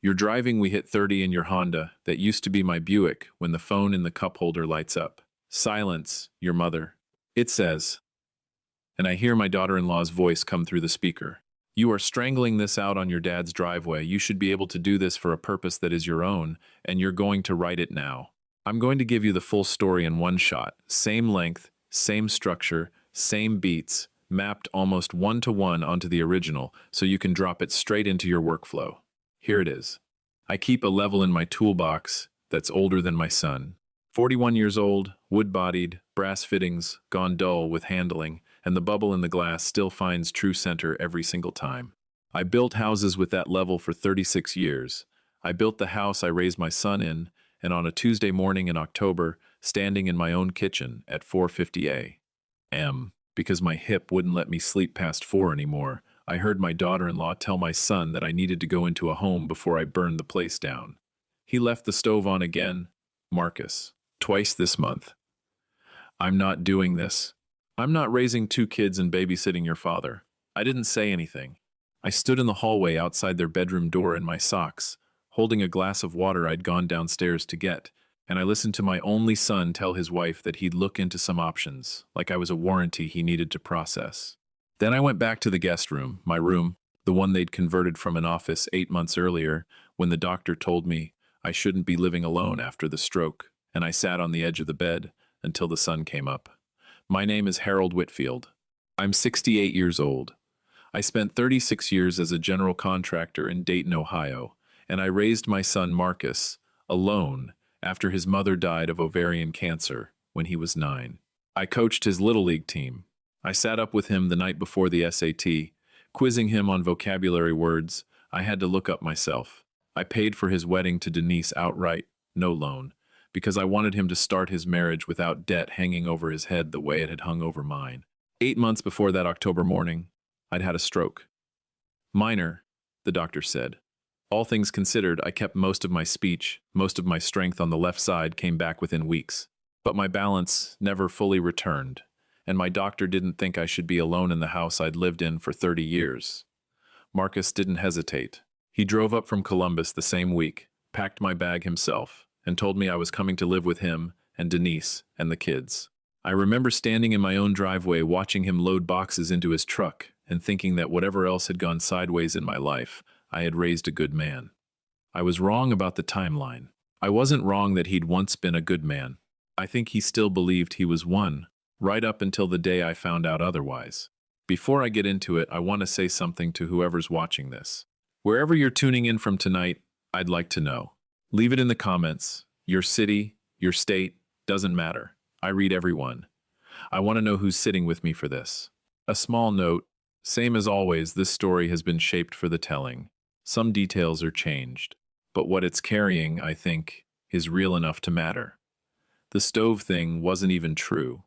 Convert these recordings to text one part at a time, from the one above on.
You're driving, we hit 30 in your Honda that used to be my Buick when the phone in the cup holder lights up. Silence, your mother. It says, and I hear my daughter-in-law's voice come through the speaker. You are strangling this out on your dad's driveway. You should be able to do this for a purpose that is your own, and you're going to write it now. I'm going to give you the full story in one shot. Same length, same structure, same beats, mapped almost one-to-one onto the original, so you can drop it straight into your workflow. Here it is. I keep a level in my toolbox that's older than my son. 41 years old, wood-bodied, brass fittings, gone dull with handling, and the bubble in the glass still finds true center every single time. I built houses with that level for 36 years. I built the house I raised my son in, and on a Tuesday morning in October, standing in my own kitchen at 4:50 a.m., because my hip wouldn't let me sleep past 4 anymore, I heard my daughter-in-law tell my son that I needed to go into a home before I burned the place down. He left the stove on again, Marcus, twice this month. I'm not doing this. I'm not raising 2 kids and babysitting your father. I didn't say anything. I stood in the hallway outside their bedroom door in my socks, holding a glass of water I'd gone downstairs to get, and I listened to my only son tell his wife that he'd look into some options, like I was a warranty he needed to process. Then I went back to the guest room, my room, the one they'd converted from an office 8 months earlier, when the doctor told me I shouldn't be living alone after the stroke, and I sat on the edge of the bed until the sun came up. My name is Harold Whitfield. I'm 68 years old. I spent 36 years as a general contractor in Dayton, Ohio, and I raised my son Marcus alone after his mother died of ovarian cancer when he was 9. I coached his Little League team. I sat up with him the night before the SAT, quizzing him on vocabulary words I had to look up myself. I paid for his wedding to Denise outright, no loan, because I wanted him to start his marriage without debt hanging over his head the way it had hung over mine. 8 months before that October morning, I'd had a stroke. Minor, the doctor said. All things considered, I kept most of my speech, most of my strength on the left side came back within weeks. But my balance never fully returned, and my doctor didn't think I should be alone in the house I'd lived in for 30 years. Marcus didn't hesitate. He drove up from Columbus the same week, packed my bag himself, and told me I was coming to live with him and Denise and the kids. I remember standing in my own driveway watching him load boxes into his truck and thinking that whatever else had gone sideways in my life, I had raised a good man. I was wrong about the timeline. I wasn't wrong that he'd once been a good man. I think he still believed he was one, right up until the day I found out otherwise. Before I get into it, I want to say something to whoever's watching this. Wherever you're tuning in from tonight, I'd like to know. Leave it in the comments. Your city, your state, doesn't matter. I read everyone. I want to know who's sitting with me for this. A small note, same as always, this story has been shaped for the telling. Some details are changed, but what it's carrying, I think, is real enough to matter. The stove thing wasn't even true.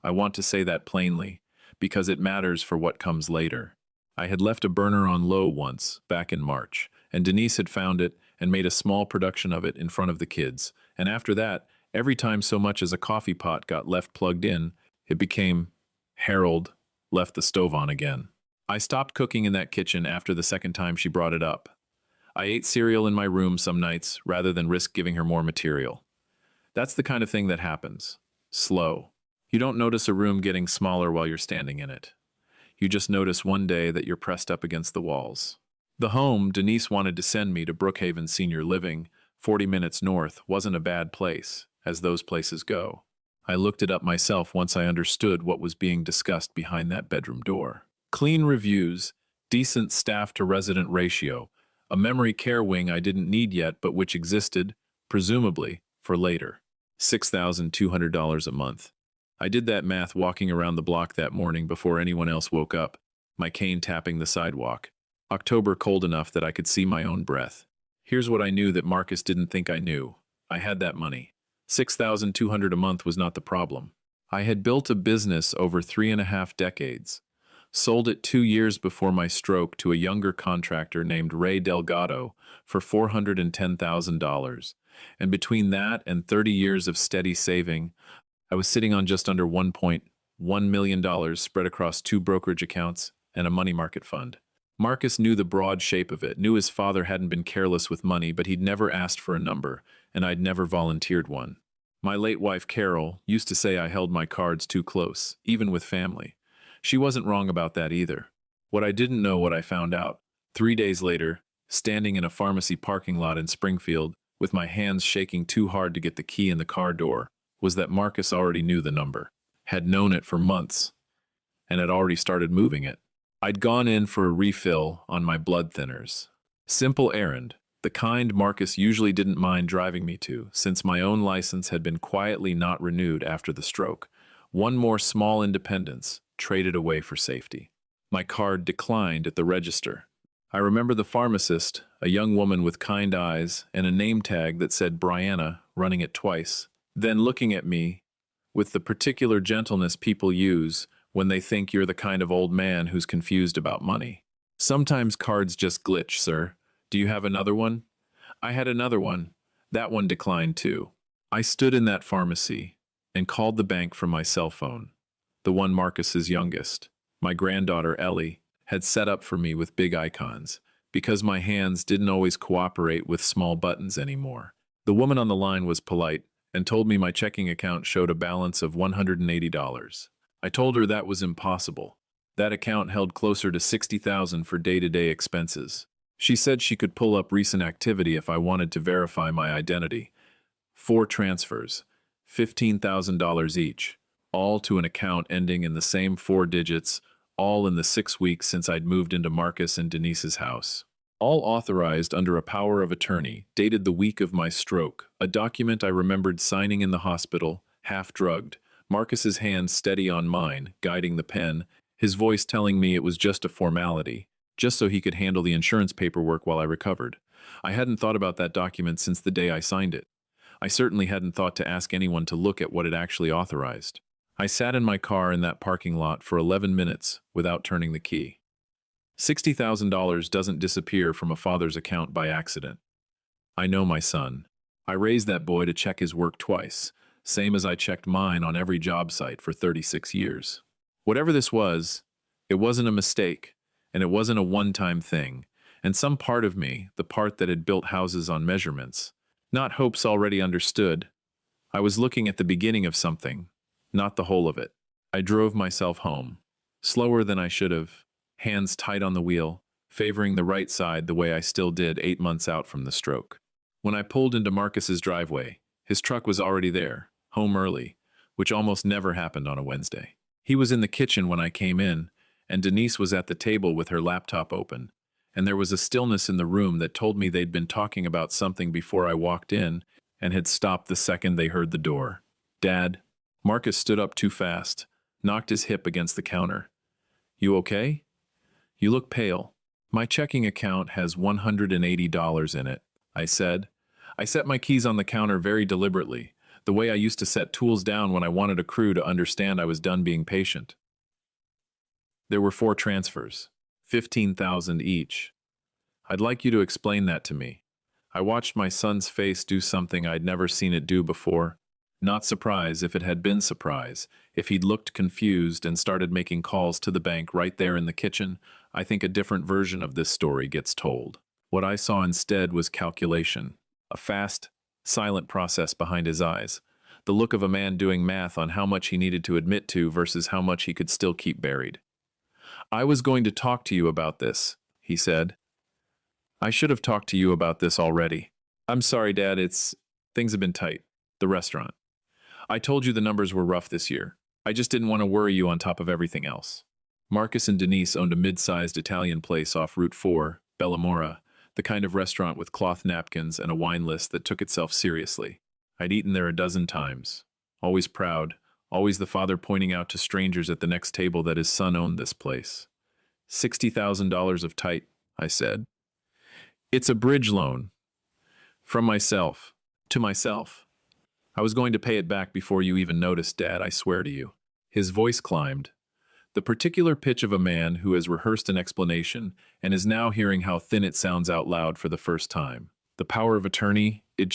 I want to say that plainly, because it matters for what comes later. I had left a burner on low once, back in March, and Denise had found it and made a small production of it in front of the kids, and after that, every time so much as a coffee pot got left plugged in, it became, Harold left the stove on again. I stopped cooking in that kitchen after the second time she brought it up. I ate cereal in my room some nights rather than risk giving her more material. That's the kind of thing that happens. Slow. You don't notice a room getting smaller while you're standing in it. You just notice one day that you're pressed up against the walls. The home Denise wanted to send me to Brookhaven Senior Living, 40 minutes north, wasn't a bad place, as those places go. I looked it up myself once I understood what was being discussed behind that bedroom door. Clean reviews, decent staff-to-resident ratio, a memory care wing I didn't need yet but which existed, presumably, for later. $6,200 a month. I did that math walking around the block that morning before anyone else woke up, my cane tapping the sidewalk. October cold enough that I could see my own breath. Here's what I knew that Marcus didn't think I knew. I had that money. $6,200 a month was not the problem. I had built a business over 3.5 decades. Sold it 2 years before my stroke to a younger contractor named Ray Delgado for $410,000. And between that and 30 years of steady saving, I was sitting on just under $1.1 million spread across 2 brokerage accounts and a money market fund. Marcus knew the broad shape of it, knew his father hadn't been careless with money, but he'd never asked for a number, and I'd never volunteered one. My late wife, Carol, used to say I held my cards too close, even with family. She wasn't wrong about that either. What I didn't know, what I found out. 3 days later, standing in a pharmacy parking lot in Springfield, with my hands shaking too hard to get the key in the car door, was that Marcus already knew the number, had known it for months, and had already started moving it. I'd gone in for a refill on my blood thinners. Simple errand, the kind Marcus usually didn't mind driving me to, since my own license had been quietly not renewed after the stroke. One more small independence, traded away for safety. My card declined at the register. I remember the pharmacist, a young woman with kind eyes and a name tag that said Brianna, running it twice, then looking at me with the particular gentleness people use when they think you're the kind of old man who's confused about money. Sometimes cards just glitch, sir. Do you have another one? I had another one. That one declined too. I stood in that pharmacy and called the bank from my cell phone, the one Marcus's youngest, my granddaughter Ellie, had set up for me with big icons, because my hands didn't always cooperate with small buttons anymore. The woman on the line was polite and told me my checking account showed a balance of $180. I told her that was impossible. That account held closer to $60,000 for day-to-day expenses. She said she could pull up recent activity if I wanted to verify my identity. 4 transfers, $15,000 each, all to an account ending in the same 4 digits, all in the 6 weeks since I'd moved into Marcus and Denise's house. All authorized under a power of attorney, dated the week of my stroke, a document I remembered signing in the hospital, half-drugged, Marcus's hand steady on mine, guiding the pen, his voice telling me it was just a formality, just so he could handle the insurance paperwork while I recovered. I hadn't thought about that document since the day I signed it. I certainly hadn't thought to ask anyone to look at what it actually authorized. I sat in my car in that parking lot for 11 minutes without turning the key. $60,000 doesn't disappear from a father's account by accident. I know my son. I raised that boy to check his work twice, same as I checked mine on every job site for 36 years. Whatever this was, it wasn't a mistake, and it wasn't a one-time thing, and some part of me, the part that had built houses on measurements, not hopes already understood, I was looking at the beginning of something, not the whole of it. I drove myself home, slower than I should have, hands tight on the wheel, favoring the right side the way I still did 8 months out from the stroke. When I pulled into Marcus's driveway, his truck was already there, home early, which almost never happened on a Wednesday. He was in the kitchen when I came in, and Denise was at the table with her laptop open, and there was a stillness in the room that told me they'd been talking about something before I walked in and had stopped the second they heard the door. Dad. Marcus stood up too fast, knocked his hip against the counter. You okay? You look pale. My checking account has $180 in it, I said. I set my keys on the counter very deliberately, the way I used to set tools down when I wanted a crew to understand I was done being patient. There were 4 transfers, $15,000 each. I'd like you to explain that to me. I watched my son's face do something I'd never seen it do before. Not surprise if it had been surprise, if he'd looked confused and started making calls to the bank right there in the kitchen. I think a different version of this story gets told. What I saw instead was calculation, a fast, silent process behind his eyes, the look of a man doing math on how much he needed to admit to versus how much he could still keep buried. I was going to talk to you about this, he said. I should have talked to you about this already. I'm sorry, Dad, things have been tight. The restaurant. I told you the numbers were rough this year. I just didn't want to worry you on top of everything else. Marcus and Denise owned a mid-sized Italian place off Route 4, Bellamora, the kind of restaurant with cloth napkins and a wine list that took itself seriously. I'd eaten there a dozen times. Always proud, always the father pointing out to strangers at the next table that his son owned this place. $60,000 of tight, I said. It's a bridge loan. From myself. To myself. I was going to pay it back before you even noticed, Dad, I swear to you. His voice climbed. The particular pitch of a man who has rehearsed an explanation and is now hearing how thin it sounds out loud for the first time. The power of attorney, it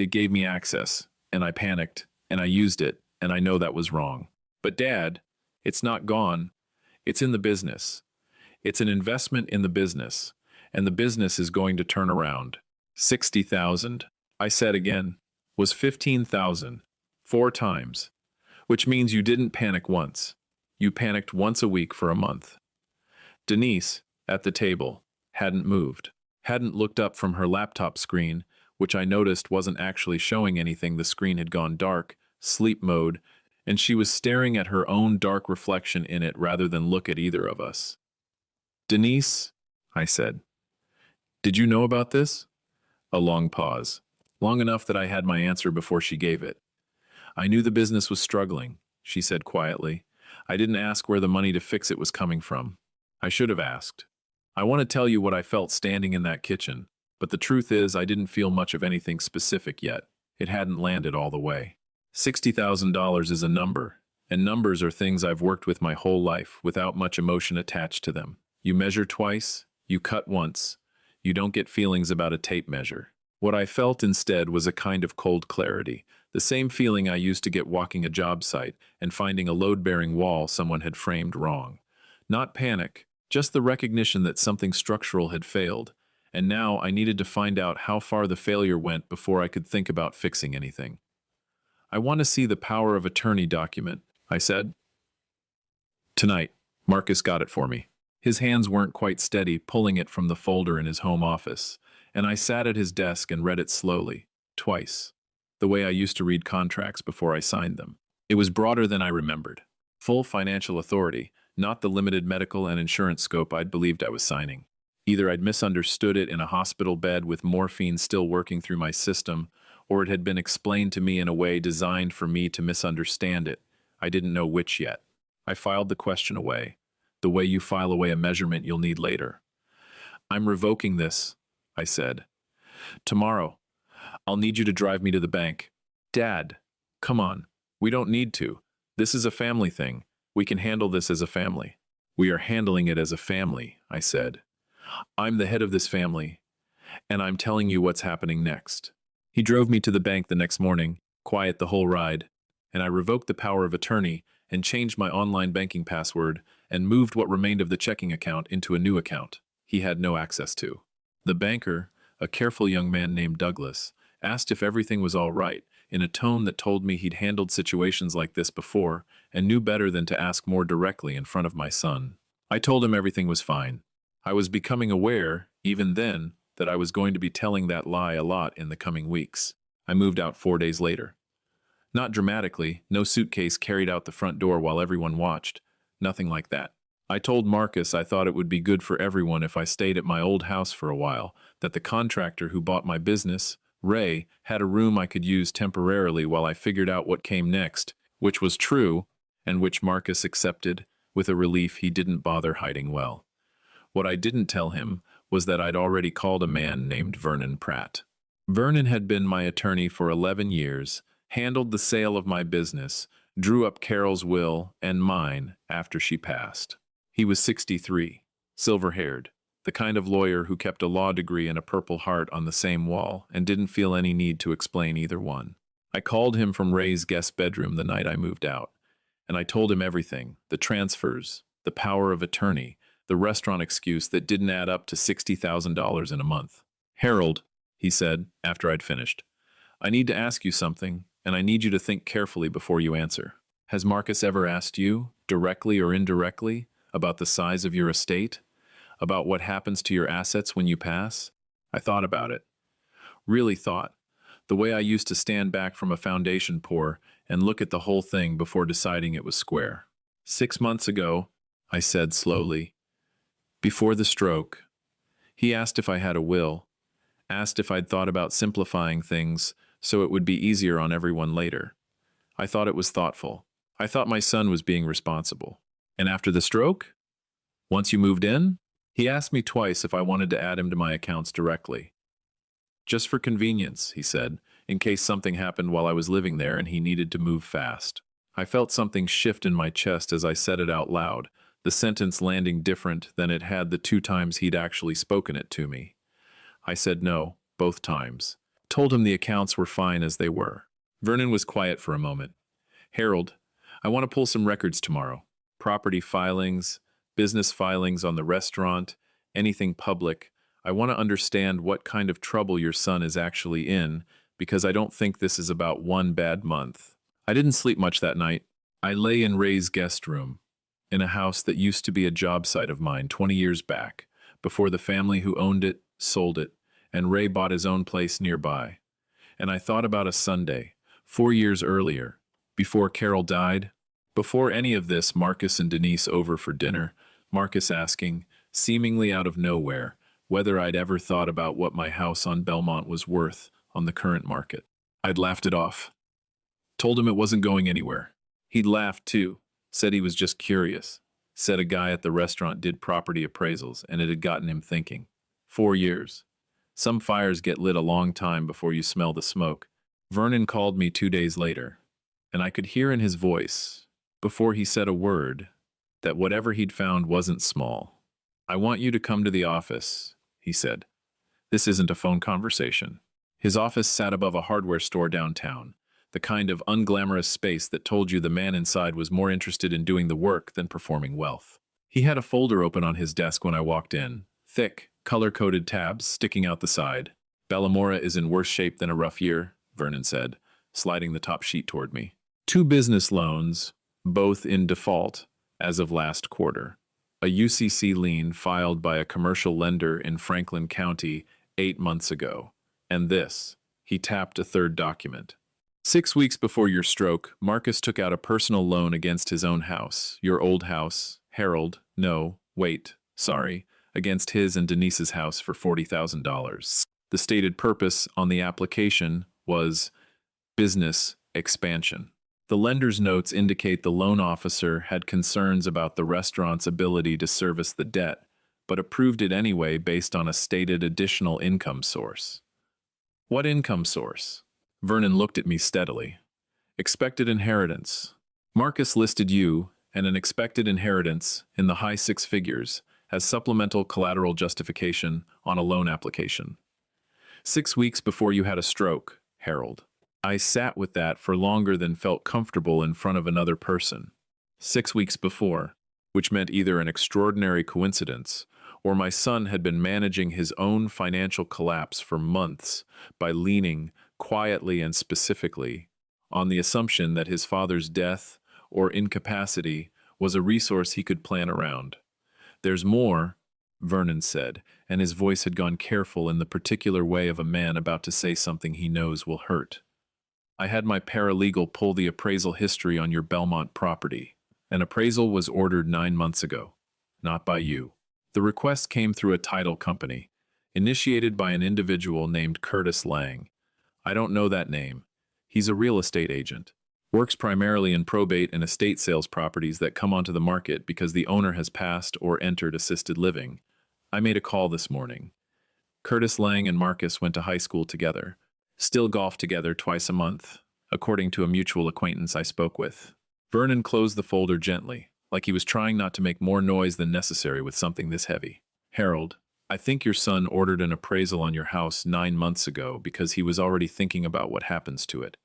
gave me access, and I panicked, and I used it, and I know that was wrong. But Dad, it's not gone. It's in the business. It's an investment in the business, and the business is going to turn around. 60,000, I said again, was 15,000, 4 times, which means you didn't panic once. You panicked once a week for a month. Denise, at the table, hadn't moved, hadn't looked up from her laptop screen, which I noticed wasn't actually showing anything. The screen had gone dark, sleep mode, and she was staring at her own dark reflection in it rather than look at either of us. Denise, I said, did you know about this? A long pause, long enough that I had my answer before she gave it. I knew the business was struggling, she said quietly. I didn't ask where the money to fix it was coming from. I should have asked. I want to tell you what I felt standing in that kitchen, but the truth is I didn't feel much of anything specific yet. It hadn't landed all the way. $60,000 is a number, and numbers are things I've worked with my whole life without much emotion attached to them. You measure twice, you cut once. You don't get feelings about a tape measure. What I felt instead was a kind of cold clarity, the same feeling I used to get walking a job site and finding a load-bearing wall someone had framed wrong. Not panic, just the recognition that something structural had failed, and now I needed to find out how far the failure went before I could think about fixing anything. I want to see the power of attorney document, I said. Tonight, Marcus got it for me. His hands weren't quite steady pulling it from the folder in his home office, and I sat at his desk and read it slowly, twice, the way I used to read contracts before I signed them. It was broader than I remembered. Full financial authority, not the limited medical and insurance scope I'd believed I was signing. Either I'd misunderstood it in a hospital bed with morphine still working through my system, or it had been explained to me in a way designed for me to misunderstand it. I didn't know which yet. I filed the question away, the way you file away a measurement you'll need later. I'm revoking this, I said. Tomorrow, I'll need you to drive me to the bank. Dad, come on, we don't need to. This is a family thing. We can handle this as a family. We are handling it as a family, I said. I'm the head of this family, and I'm telling you what's happening next. He drove me to the bank the next morning, quiet the whole ride, and I revoked the power of attorney and changed my online banking password and moved what remained of the checking account into a new account he had no access to. The banker, a careful young man named Douglas, asked if everything was all right, in a tone that told me he'd handled situations like this before and knew better than to ask more directly in front of my son. I told him everything was fine. I was becoming aware, even then, that I was going to be telling that lie a lot in the coming weeks. I moved out 4 days later. Not dramatically, no suitcase carried out the front door while everyone watched. Nothing like that. I told Marcus I thought it would be good for everyone if I stayed at my old house for a while, that the contractor who bought my business, Ray, had a room I could use temporarily while I figured out what came next, which was true, and which Marcus accepted, with a relief he didn't bother hiding well. What I didn't tell him was that I'd already called a man named Vernon Pratt. Vernon had been my attorney for 11 years, handled the sale of my business, drew up Carol's will and mine after she passed. He was 63, silver-haired, the kind of lawyer who kept a law degree and a Purple Heart on the same wall and didn't feel any need to explain either one. I called him from Ray's guest bedroom the night I moved out, and I told him everything, the transfers, the power of attorney, the restaurant excuse that didn't add up to $60,000 in a month. Harold, he said, after I'd finished, I need to ask you something, and I need you to think carefully before you answer. Has Marcus ever asked you, directly or indirectly, about the size of your estate? About what happens to your assets when you pass? I thought about it. Really thought. The way I used to stand back from a foundation pour and look at the whole thing before deciding it was square. 6 months ago, I said slowly, before the stroke, he asked if I had a will, asked if I'd thought about simplifying things so it would be easier on everyone later. I thought it was thoughtful. I thought my son was being responsible. And after the stroke? Once you moved in? He asked me twice if I wanted to add him to my accounts directly. Just for convenience, he said, in case something happened while I was living there and he needed to move fast. I felt something shift in my chest as I said it out loud, the sentence landing different than it had the 2 times he'd actually spoken it to me. I said no, both times. Told him the accounts were fine as they were. Vernon was quiet for a moment. Harold, I want to pull some records tomorrow. Property filings, business filings on the restaurant, anything public. I want to understand what kind of trouble your son is actually in, because I don't think this is about one bad month. I didn't sleep much that night. I lay in Ray's guest room, in a house that used to be a job site of mine 20 years back, before the family who owned it sold it, and Ray bought his own place nearby. And I thought about a Sunday, 4 years earlier, before Carol died. Before any of this, Marcus and Denise over for dinner, Marcus asking, seemingly out of nowhere, whether I'd ever thought about what my house on Belmont was worth on the current market. I'd laughed it off. Told him it wasn't going anywhere. He'd laughed too, said he was just curious. Said a guy at the restaurant did property appraisals, and it had gotten him thinking. 4 years. Some fires get lit a long time before you smell the smoke. Vernon called me 2 days later, and I could hear in his voice, before he said a word, that whatever he'd found wasn't small. I want you to come to the office, he said. This isn't a phone conversation. His office sat above a hardware store downtown, the kind of unglamorous space that told you the man inside was more interested in doing the work than performing wealth. He had a folder open on his desk when I walked in, thick, color-coded tabs sticking out the side. Bellamora is in worse shape than a rough year, Vernon said, sliding the top sheet toward me. 2 business loans, both in default as of last quarter. A UCC lien filed by a commercial lender in Franklin County 8 months ago. And this, he tapped a third document. 6 weeks before your stroke, Marcus took out a personal loan against his own house, your old house, Harold, against his and Denise's house for $40,000. The stated purpose on the application was business expansion. The lender's notes indicate the loan officer had concerns about the restaurant's ability to service the debt, but approved it anyway based on a stated additional income source. What income source? Vernon looked at me steadily. Expected inheritance. Marcus listed you and an expected inheritance in the high 6 figures as supplemental collateral justification on a loan application. 6 weeks before you had a stroke, Harold. I sat with that for longer than felt comfortable in front of another person. 6 weeks before, which meant either an extraordinary coincidence or my son had been managing his own financial collapse for months by leaning quietly and specifically on the assumption that his father's death or incapacity was a resource he could plan around. There's more, Vernon said, and his voice had gone careful in the particular way of a man about to say something he knows will hurt. I had my paralegal pull the appraisal history on your Belmont property. An appraisal was ordered 9 months ago, not by you. The request came through a title company, initiated by an individual named Curtis Lang. I don't know that name. He's a real estate agent. Works primarily in probate and estate sales properties that come onto the market because the owner has passed or entered assisted living. I made a call this morning. Curtis Lang and Marcus went to high school together. Still golf together twice a month, according to a mutual acquaintance I spoke with. Vernon closed the folder gently, like he was trying not to make more noise than necessary with something this heavy. Harold, I think your son ordered an appraisal on your house 9 months ago because he was already thinking about what happens to it.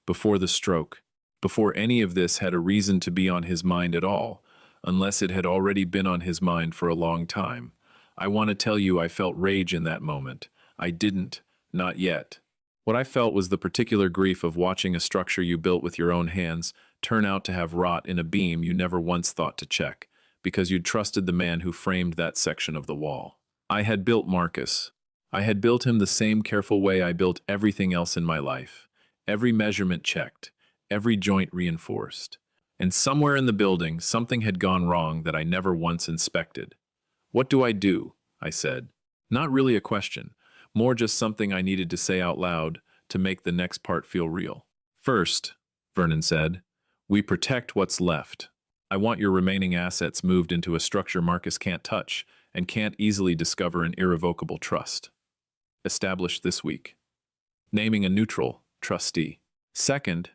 Before the stroke, before any of this had a reason to be on his mind at all, unless it had already been on his mind for a long time. I want to tell you I felt rage in that moment. I didn't, not yet. What I felt was the particular grief of watching a structure you built with your own hands turn out to have rot in a beam you never once thought to check, because you'd trusted the man who framed that section of the wall. I had built Marcus. I had built him the same careful way I built everything else in my life. Every measurement checked, every joint reinforced. And somewhere in the building, something had gone wrong that I never once inspected. What do? I said. Not really a question. More just something I needed to say out loud to make the next part feel real. First, Vernon said, we protect what's left. I want your remaining assets moved into a structure Marcus can't touch and can't easily discover an irrevocable trust. Established this week. Naming a neutral trustee. Second,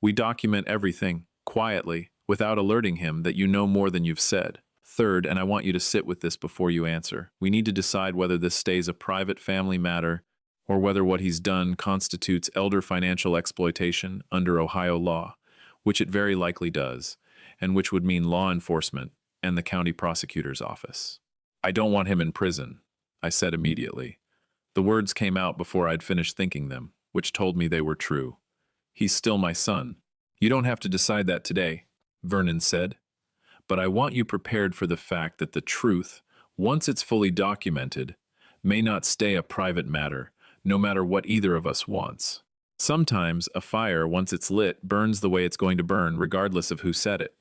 we document everything, quietly, without alerting him that you know more than you've said. Third, and I want you to sit with this before you answer, we need to decide whether this stays a private family matter or whether what he's done constitutes elder financial exploitation under Ohio law, which it very likely does, and which would mean law enforcement, and the county prosecutor's office. I don't want him in prison, I said immediately. The words came out before I'd finished thinking them, which told me they were true. He's still my son. You don't have to decide that today, Vernon said. But I want you prepared for the fact that the truth, once it's fully documented, may not stay a private matter, no matter what either of us wants. Sometimes a fire, once it's lit, burns the way it's going to burn, regardless of who set it.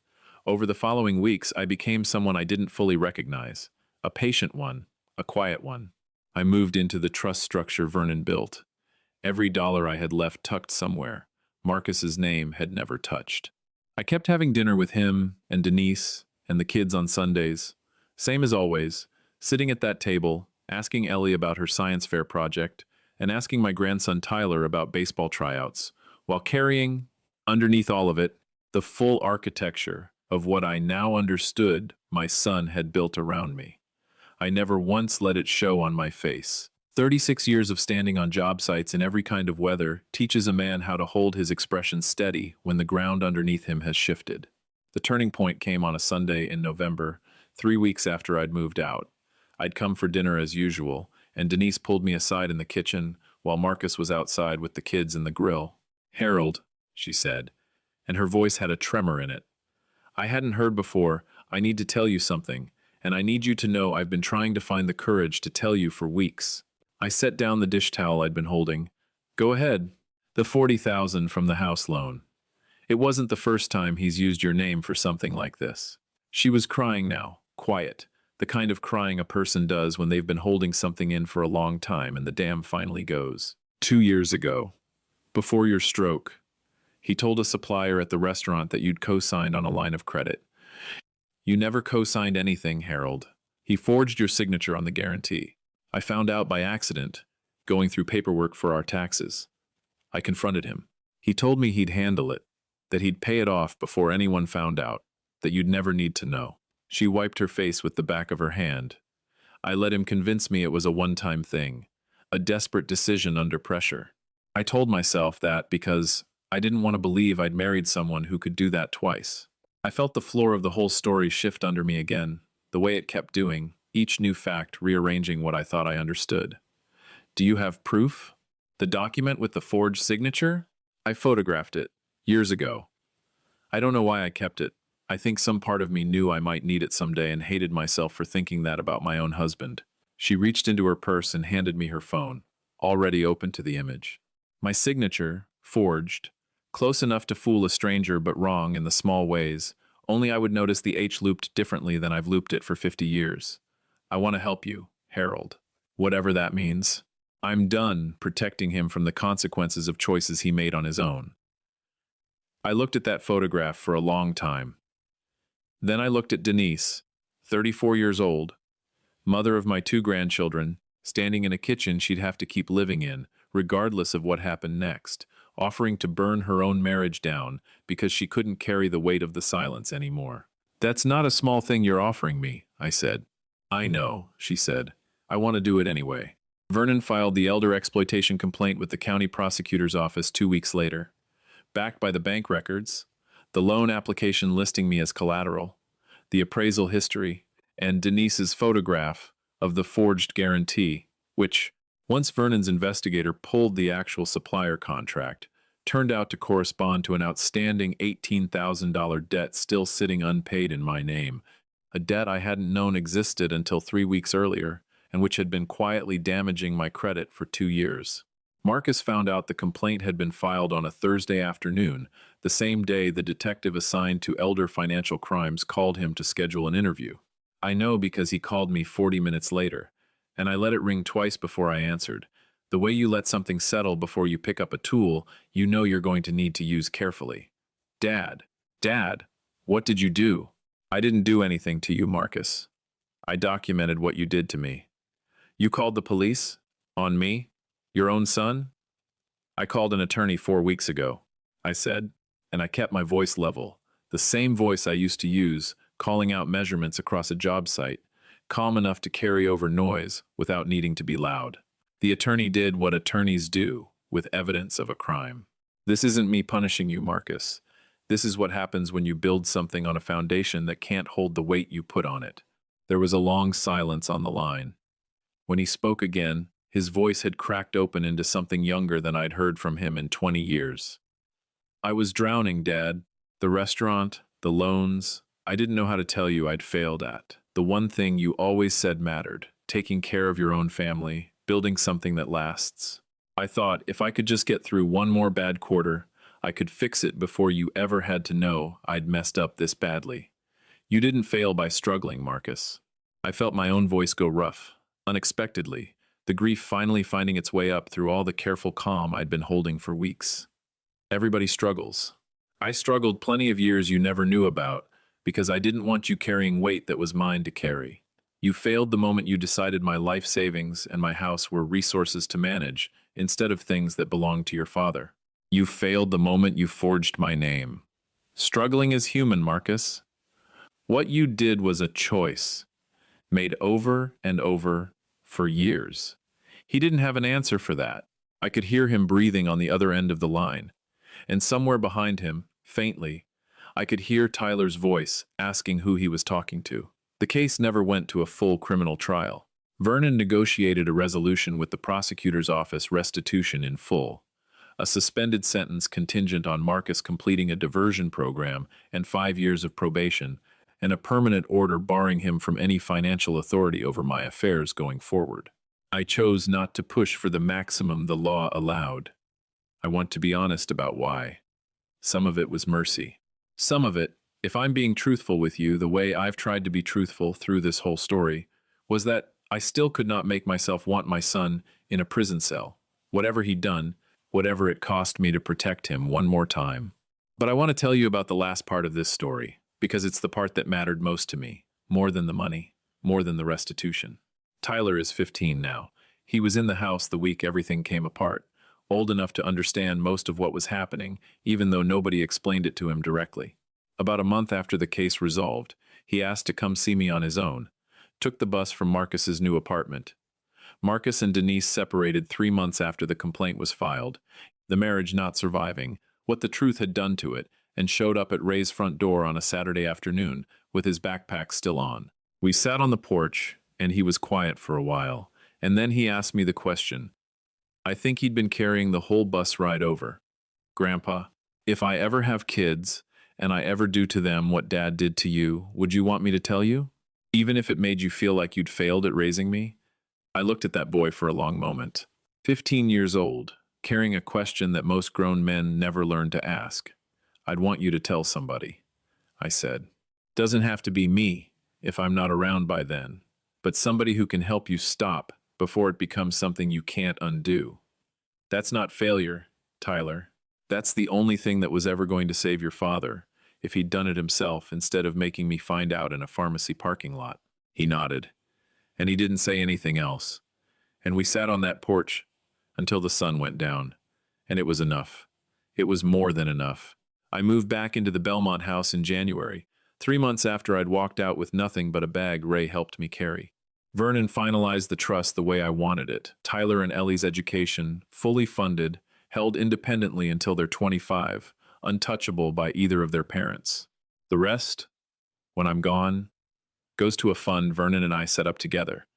Over the following weeks, I became someone I didn't fully recognize. A patient one, a quiet one. I moved into the trust structure Vernon built. Every dollar I had left tucked somewhere. Marcus's name had never touched. I kept having dinner with him and Denise and the kids on Sundays. Same as always, sitting at that table, asking Ellie about her science fair project, and asking my grandson Tyler about baseball tryouts, while carrying, underneath all of it, the full architecture of what I now understood my son had built around me. I never once let it show on my face. 36 years of standing on job sites in every kind of weather teaches a man how to hold his expression steady when the ground underneath him has shifted. The turning point came on a Sunday in November, 3 weeks after I'd moved out. I'd come for dinner as usual, and Denise pulled me aside in the kitchen while Marcus was outside with the kids in the grill. "Harold," she said, and her voice had a tremor in it. "I hadn't heard before. I need to tell you something, and I need you to know I've been trying to find the courage to tell you for weeks." I set down the dish towel I'd been holding. "Go ahead. The 40,000 from the house loan. It wasn't the first time he's used your name for something like this." She was crying now, quiet, the kind of crying a person does when they've been holding something in for a long time and the dam finally goes. "2 years ago, before your stroke, he told a supplier at the restaurant that you'd co-signed on a line of credit. You never co-signed anything, Harold. He forged your signature on the guarantee. I found out by accident, going through paperwork for our taxes. I confronted him. He told me he'd handle it, that he'd pay it off before anyone found out, that you'd never need to know." She wiped her face with the back of her hand. "I let him convince me it was a one-time thing, a desperate decision under pressure. I told myself that because I didn't want to believe I'd married someone who could do that twice. I felt the floor of the whole story shift under me again, the way it kept doing, each new fact rearranging what I thought I understood. Do you have proof? The document with the forged signature? I photographed it, years ago. I don't know why I kept it. I think some part of me knew I might need it someday and hated myself for thinking that about my own husband." She reached into her purse and handed me her phone, already open to the image. My signature, forged, close enough to fool a stranger but wrong in the small ways, only I would notice the H looped differently than I've looped it for 50 years. "I want to help you, Harold, whatever that means. I'm done protecting him from the consequences of choices he made on his own." I looked at that photograph for a long time. Then I looked at Denise, 34 years old, mother of my 2 grandchildren, standing in a kitchen she'd have to keep living in, regardless of what happened next, offering to burn her own marriage down because she couldn't carry the weight of the silence anymore. "That's not a small thing you're offering me," I said. "I know," she said. "I want to do it anyway." Vernon filed the elder exploitation complaint with the county prosecutor's office 2 weeks later. Backed by the bank records, the loan application listing me as collateral, the appraisal history, and Denise's photograph of the forged guarantee, which, once Vernon's investigator pulled the actual supplier contract, turned out to correspond to an outstanding $18,000 debt still sitting unpaid in my name, a debt I hadn't known existed until 3 weeks earlier, and which had been quietly damaging my credit for 2 years. Marcus found out the complaint had been filed on a Thursday afternoon, the same day the detective assigned to Elder Financial Crimes called him to schedule an interview. I know because he called me 40 minutes later, and I let it ring twice before I answered. The way you let something settle before you pick up a tool you know you're going to need to use carefully. Dad, what did you do?" "I didn't do anything to you, Marcus. I documented what you did to me." "You called the police? On me? Your own son?" "I called an attorney 4 weeks ago," I said, and I kept my voice level, the same voice I used to use, calling out measurements across a job site, calm enough to carry over noise without needing to be loud. "The attorney did what attorneys do with evidence of a crime. This isn't me punishing you, Marcus. This is what happens when you build something on a foundation that can't hold the weight you put on it. There was a long silence on the line. When he spoke again, his voice had cracked open into something younger than I'd heard from him in 20 years. I was drowning, Dad. The restaurant, the loans, I didn't know how to tell you I'd failed at. The one thing you always said mattered, taking care of your own family, building something that lasts. I thought if I could just get through one more bad quarter, I could fix it before you ever had to know I'd messed up this badly. You didn't fail by struggling, Marcus. I felt my own voice go rough, unexpectedly, the grief finally finding its way up through all the careful calm I'd been holding for weeks. Everybody struggles. I struggled plenty of years you never knew about because I didn't want you carrying weight that was mine to carry. You failed the moment you decided my life savings and my house were resources to manage instead of things that belonged to your father. You failed the moment you forged my name. Struggling is human, Marcus. What you did was a choice, made over and over for years. He didn't have an answer for that. I could hear him breathing on the other end of the line. And somewhere behind him, faintly, I could hear Tyler's voice asking who he was talking to. The case never went to a full criminal trial. Vernon negotiated a resolution with the prosecutor's office, restitution in full, a suspended sentence contingent on Marcus completing a diversion program and 5 years of probation, and a permanent order barring him from any financial authority over my affairs going forward. I chose not to push for the maximum the law allowed. I want to be honest about why. Some of it was mercy. Some of it, if I'm being truthful with you the way I've tried to be truthful through this whole story, was that I still could not make myself want my son in a prison cell, whatever he'd done, whatever it cost me to protect him one more time. But I want to tell you about the last part of this story, because it's the part that mattered most to me, more than the money, more than the restitution. Tyler is 15 now. He was in the house the week everything came apart, old enough to understand most of what was happening, even though nobody explained it to him directly. About a month after the case resolved, he asked to come see me on his own, took the bus from Marcus's new apartment. Marcus and Denise separated 3 months after the complaint was filed, the marriage not surviving, what the truth had done to it, and showed up at Ray's front door on a Saturday afternoon, with his backpack still on. We sat on the porch, and he was quiet for a while, and then he asked me the question. I think he'd been carrying the whole bus ride over. Grandpa, if I ever have kids, and I ever do to them what Dad did to you, would you want me to tell you? Even if it made you feel like you'd failed at raising me? I looked at that boy for a long moment. 15 years old, carrying a question that most grown men never learn to ask. I'd want you to tell somebody, I said. Doesn't have to be me, if I'm not around by then, but somebody who can help you stop before it becomes something you can't undo. That's not failure, Tyler. That's the only thing that was ever going to save your father, if he'd done it himself instead of making me find out in a pharmacy parking lot. He nodded, and he didn't say anything else. And we sat on that porch until the sun went down, and it was enough. It was more than enough. I moved back into the Belmont house in January, 3 months after I'd walked out with nothing but a bag Ray helped me carry. Vernon finalized the trust the way I wanted it. Tyler and Ellie's education, fully funded, held independently until they're 25, untouchable by either of their parents. The rest, when I'm gone, goes to a fund Vernon and I set up together,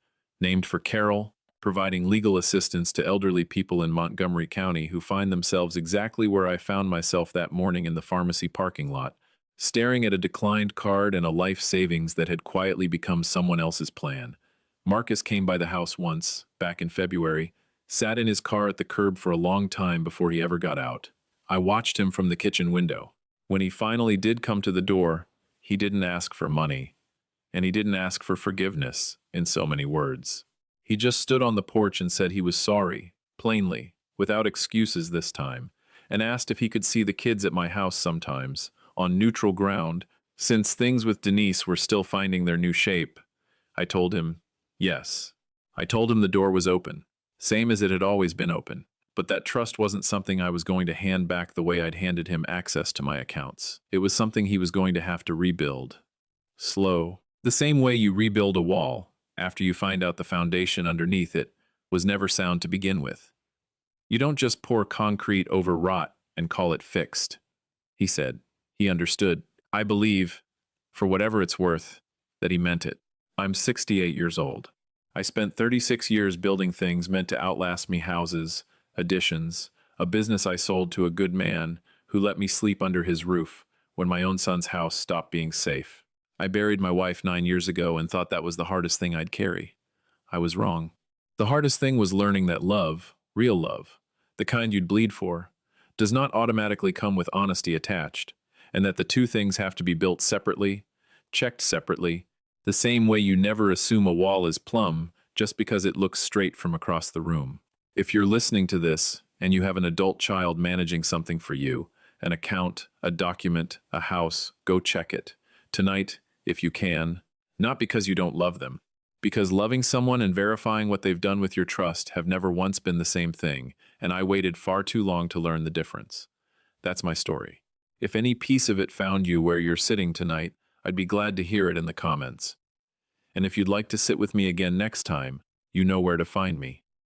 named for Carol, providing legal assistance to elderly people in Montgomery County who find themselves exactly where I found myself that morning in the pharmacy parking lot, staring at a declined card and a life savings that had quietly become someone else's plan. Marcus came by the house once, back in February, sat in his car at the curb for a long time before he ever got out. I watched him from the kitchen window. When he finally did come to the door, he didn't ask for money, and he didn't ask for forgiveness in so many words. He just stood on the porch and said he was sorry, plainly, without excuses this time, and asked if he could see the kids at my house sometimes, on neutral ground, since things with Denise were still finding their new shape. I told him, yes. I told him the door was open, same as it had always been open, but that trust wasn't something I was going to hand back the way I'd handed him access to my accounts. It was something he was going to have to rebuild. Slow. The same way you rebuild a wall, after you find out the foundation underneath it was never sound to begin with. You don't just pour concrete over rot and call it fixed, he said. He understood. I believe, for whatever it's worth, that he meant it. I'm 68 years old. I spent 36 years building things meant to outlast me: houses, additions, a business I sold to a good man who let me sleep under his roof when my own son's house stopped being safe. I buried my wife 9 years ago and thought that was the hardest thing I'd carry. I was wrong. The hardest thing was learning that love, real love, the kind you'd bleed for, does not automatically come with honesty attached, and that the two things have to be built separately, checked separately, the same way you never assume a wall is plumb just because it looks straight from across the room. If you're listening to this and you have an adult child managing something for you, an account, a document, a house, go check it. Tonight, if you can, not because you don't love them, because loving someone and verifying what they've done with your trust have never once been the same thing, and I waited far too long to learn the difference. That's my story. If any piece of it found you where you're sitting tonight, I'd be glad to hear it in the comments. And if you'd like to sit with me again next time, you know where to find me.